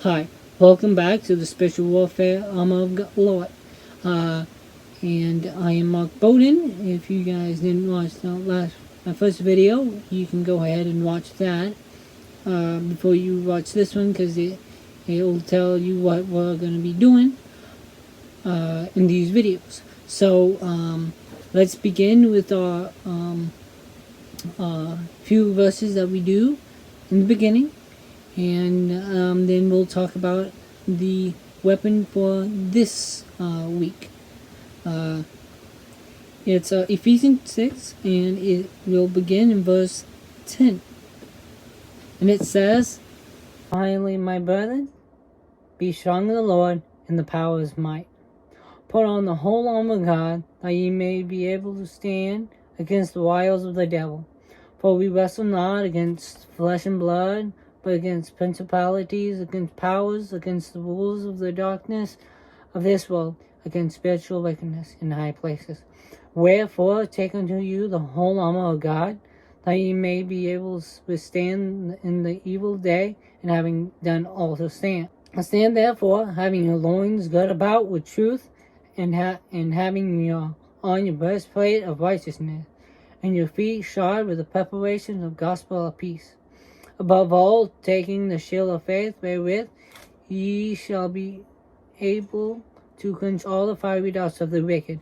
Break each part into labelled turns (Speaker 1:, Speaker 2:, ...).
Speaker 1: Hi, welcome back to the Special Warfare Armor of Lord. And I am Mark Bowden. If you guys didn't watch my first video, you can go ahead and watch that before you watch this one, because it will tell you what we're going to be doing in these videos. So let's begin with our few verses that we do in the beginning. And then we'll talk about the weapon for this week. It's Ephesians 6, and it will begin in verse 10. And it says, "Finally, my brethren, be strong in the Lord and the power of his might. Put on the whole armor of God, that ye may be able to stand against the wiles of the devil. For we wrestle not against flesh and blood, but against principalities, against powers, against the rulers of the darkness of this world, against spiritual wickedness in high places. Wherefore, take unto you the whole armor of God, that ye may be able to withstand in the evil day, and having done all to stand. Stand therefore, having your loins girt about with truth, and having on your breastplate of righteousness, and your feet shod with the preparation of gospel of peace. Above all, taking the shield of faith, wherewith ye shall be able to quench all the fiery darts of the wicked,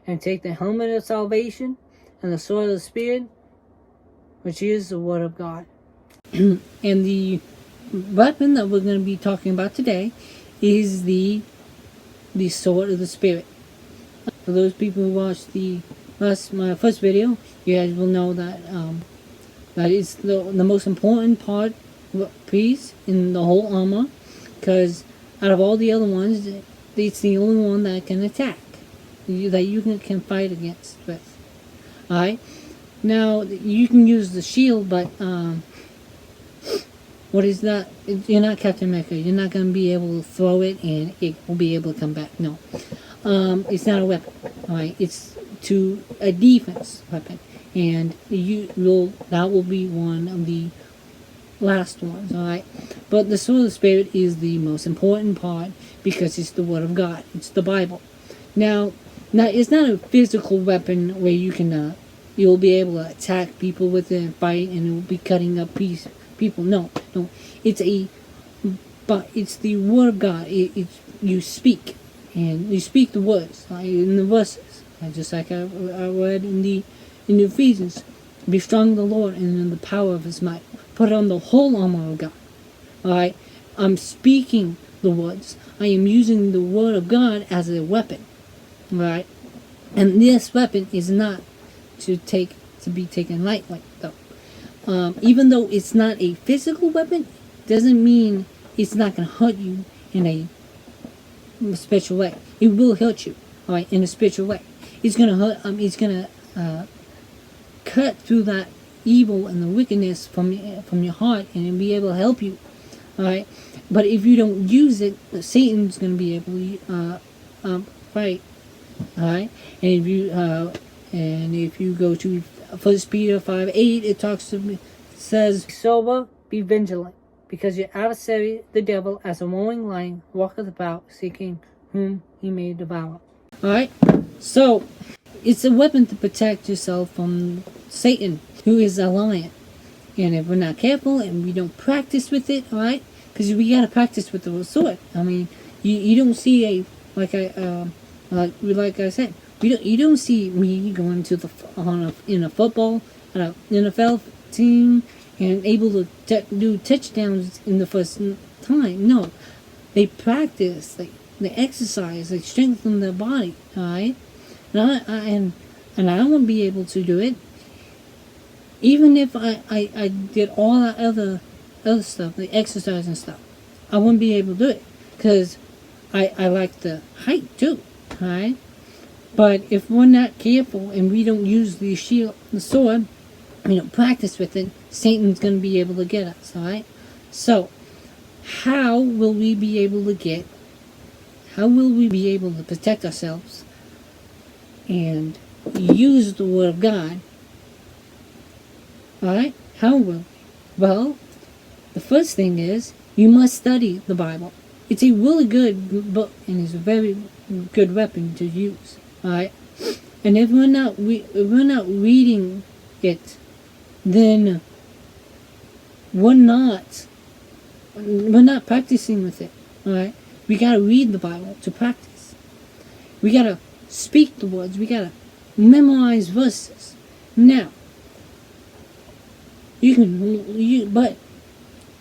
Speaker 1: and take the helmet of salvation, and the sword of the Spirit, which is the word of God." And the weapon that we're going to be talking about today is the sword of the Spirit. For those people who watched my first video, you guys will know that that is the most important piece in the whole armor, because out of all the other ones, it's the only one that can attack, that you can fight against with. Alright? Now, you can use the shield, but what is that? You're not Captain America. You're not going to be able to throw it and it will be able to come back. No. It's not a weapon. Alright? It's a defense weapon. And that will be one of the last ones, alright? But the sword of the Spirit is the most important part, because it's the Word of God. It's the Bible. Now it's not a physical weapon where you'll be able to attack people with it and fight, and it will be cutting up people. No. It's the Word of God. You speak, and you speak the words in the verses, just like I read in Ephesians. Be strong in the Lord and in the power of his might. Put on the whole armor of God. Alright? I'm speaking the words. I am using the word of God as a weapon. Alright? And this weapon is not to be taken lightly, though. Even though it's not a physical weapon, doesn't mean it's not going to hurt you in a spiritual way. It will hurt you, alright, in a spiritual way. It's going to hurt. It's going to cut through that evil and the wickedness from your heart, and be able to help you. Alright? But if you don't use it, Satan's going to be able to fight. Alright? And if you go to 1 Peter 5:8, it says, "Sober, be vigilant, because your adversary, the devil, as a roaring lion, walketh about, seeking whom he may devour." Alright? So, it's a weapon to protect yourself from Satan, who is a lion. And if we're not careful and we don't practice with it, alright? Because we gotta practice with the sword. I mean, you don't see like I said, you don't see me going to in a football, NFL team, and able to do touchdowns in the first time. No, they practice, they exercise, they strengthen their body, alright? And I won't be able to do it, even if I did all that other stuff, the exercise and stuff. I wouldn't be able to do it, because I like the height too, alright? But if we're not careful and we don't use the sword, we don't practice with it, Satan's going to be able to get us, alright? So, how will we be able to protect ourselves and use the Word of God? Alright? How will we? Well, the first thing is You must study the Bible. It's a really good book, and it's a very good weapon to use. All right, and if we're not reading it, then we're not practicing with it. All right, we gotta read the Bible to practice. We gotta speak the words. We gotta memorize verses. Now, but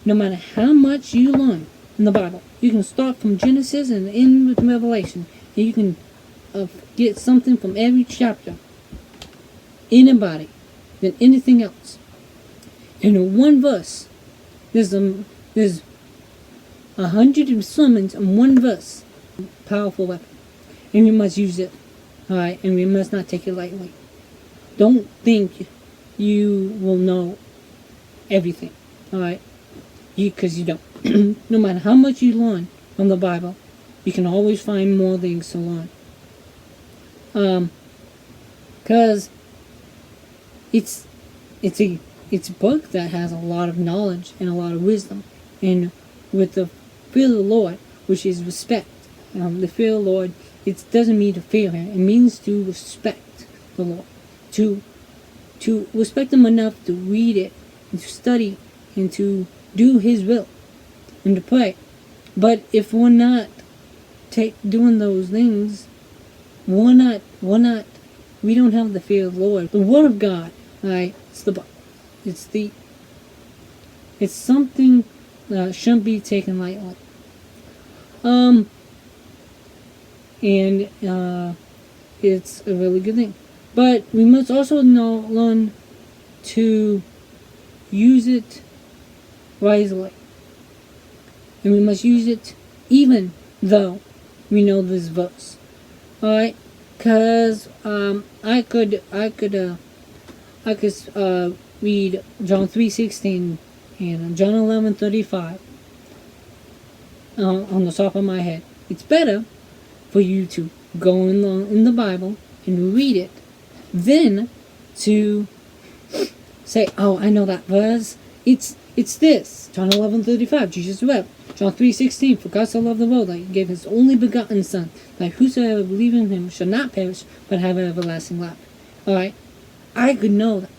Speaker 1: no matter how much you learn in the Bible, you can start from Genesis and end with Revelation, and you can get something from every chapter, anybody, than anything else. And in one verse, there's 100 sermons in one verse. Powerful weapon, and we must use it. All right, and we must not take it lightly. Don't think you will know everything. All right, because you don't. No matter how much you learn from the Bible, you can always find more things to learn. Because it's a book that has a lot of knowledge and a lot of wisdom, and with the fear of the Lord, which is respect. The fear of the Lord, it doesn't mean to fear Him. It means to respect the Lord, to respect Him enough to read it and to study and to do His will and to pray. But if we're not doing those things, we don't have the fear of the Lord. The Word of God, right? It's the Bible. It's something that shouldn't be taken lightly. And it's a really good thing. But we must also learn to use it wisely. And we must use it even though we know this verse. Alright? Because I could read John 3:16 and John 11:35 on the top of my head. It's better for you to go in the Bible and read it, then to say, "Oh, I know that verse. It's this." John 11:35. Jesus wept. John 3:16. For God so loved the world that He gave His only begotten Son, that whosoever believes in Him shall not perish but have everlasting life. All right, I could know that.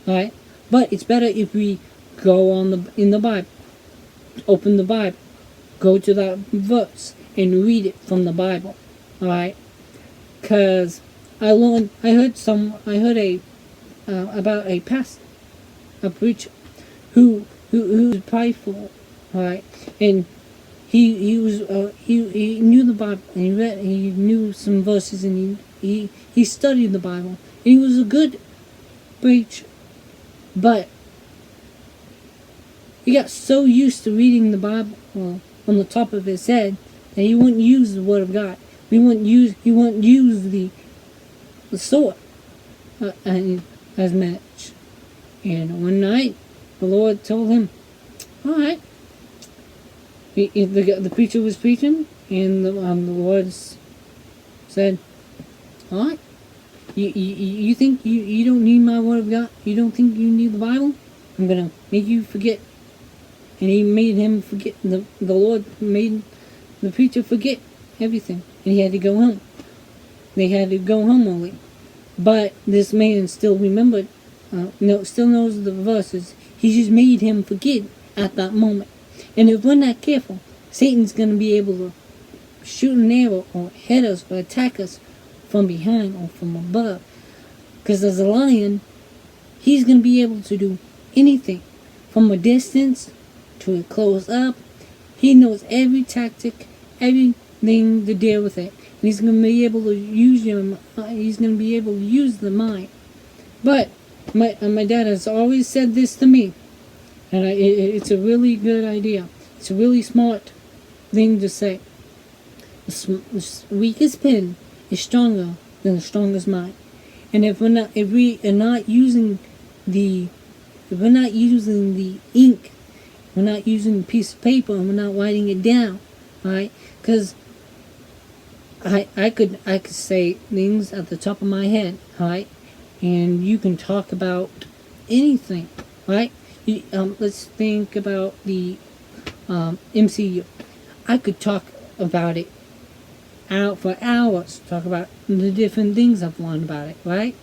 Speaker 1: All right, but it's better if we go in the Bible, open the Bible, go to that verse and read it from the Bible. All right, because I heard about a pastor, a preacher, who was prideful. All right, and he knew the Bible, and he knew some verses, and he studied the Bible, and he was a good preacher, but he got so used to reading the Bible on the top of his head that he wouldn't use the Word of God. He wouldn't use the sword as much. And one night, the Lord told him, "All right." The preacher was preaching, and the Lord said, "All right, you think you don't need my Word of God? You don't think you need the Bible? I'm gonna make you forget." And He made him forget. The Lord made the preacher forget everything, and he had to go home. They had to go home early. But this man still remembered, still knows the verses. He just made him forget at that moment. And if we're not careful, Satan's going to be able to shoot an arrow or hit us or attack us from behind or from above. Because as a lion, he's going to be able to do anything from a distance to a close up. He knows every tactic, everything to deal with it. And he's going to be able to use the mind. But my dad has always said this to me, and it's a really good idea. It's a really smart thing to say. The weakest pen is stronger than the strongest mind. And if we are not using the ink, we're not using a piece of paper, and we're not writing it down, right? Because I could say things at the top of my head, right? And you can talk about anything, right? Let's think about the MCU. I could talk about it out for hours, talk about the different things I've learned about it, right?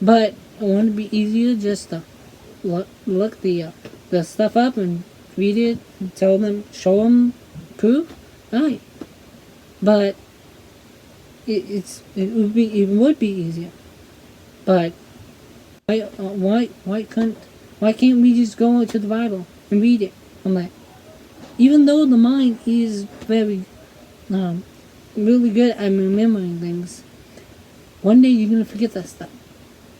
Speaker 1: But I want it to be easier just to look the stuff up and read it, and tell them, show them proof, right? But it would be easier. But why can't we just go into the Bible and read it? I'm like, even though the mind is very really good at remembering things, one day you're gonna forget that stuff.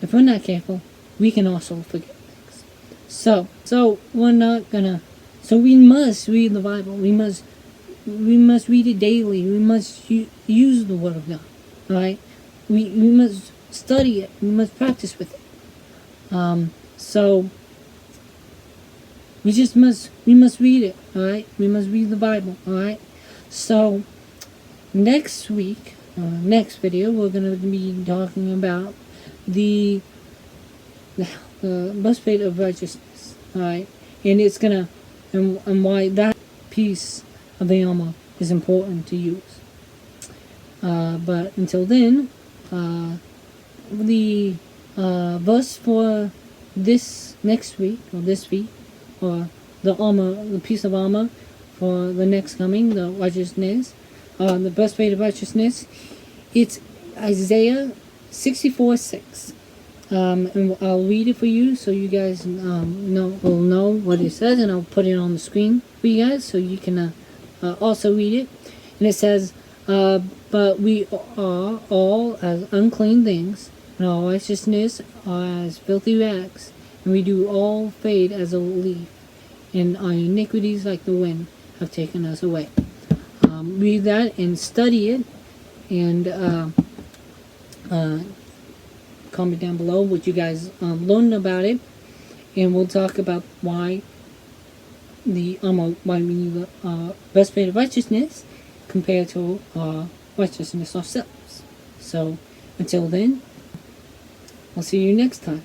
Speaker 1: If we're not careful, we can also forget things. So we're not gonna. So we must read the Bible. We must read it daily. We must use the Word of God. All right. We must study it. We must practice with it. So we must read it. All right. We must read the Bible. All right. So next week, next video, we're gonna be talking about the breastplate of righteousness. All right, and it's gonna and why that piece of the armor is important to use. But until then, the verse for this next week or this week, or the piece of armor for the next coming, the righteousness, the breastplate of righteousness, it's Isaiah 64:6. And I'll read it for you so you guys will know what it says, and I'll put it on the screen for you guys so you can also read it. And it says, but we are all as unclean things, and our righteousness are as filthy rags, and we do all fade as a leaf, and our iniquities like the wind have taken us away. Read that and study it, and comment down below what you guys learned about it, and we'll talk about why we need breastplate of righteousness compared to righteousness ourselves. So until then, I'll see you next time.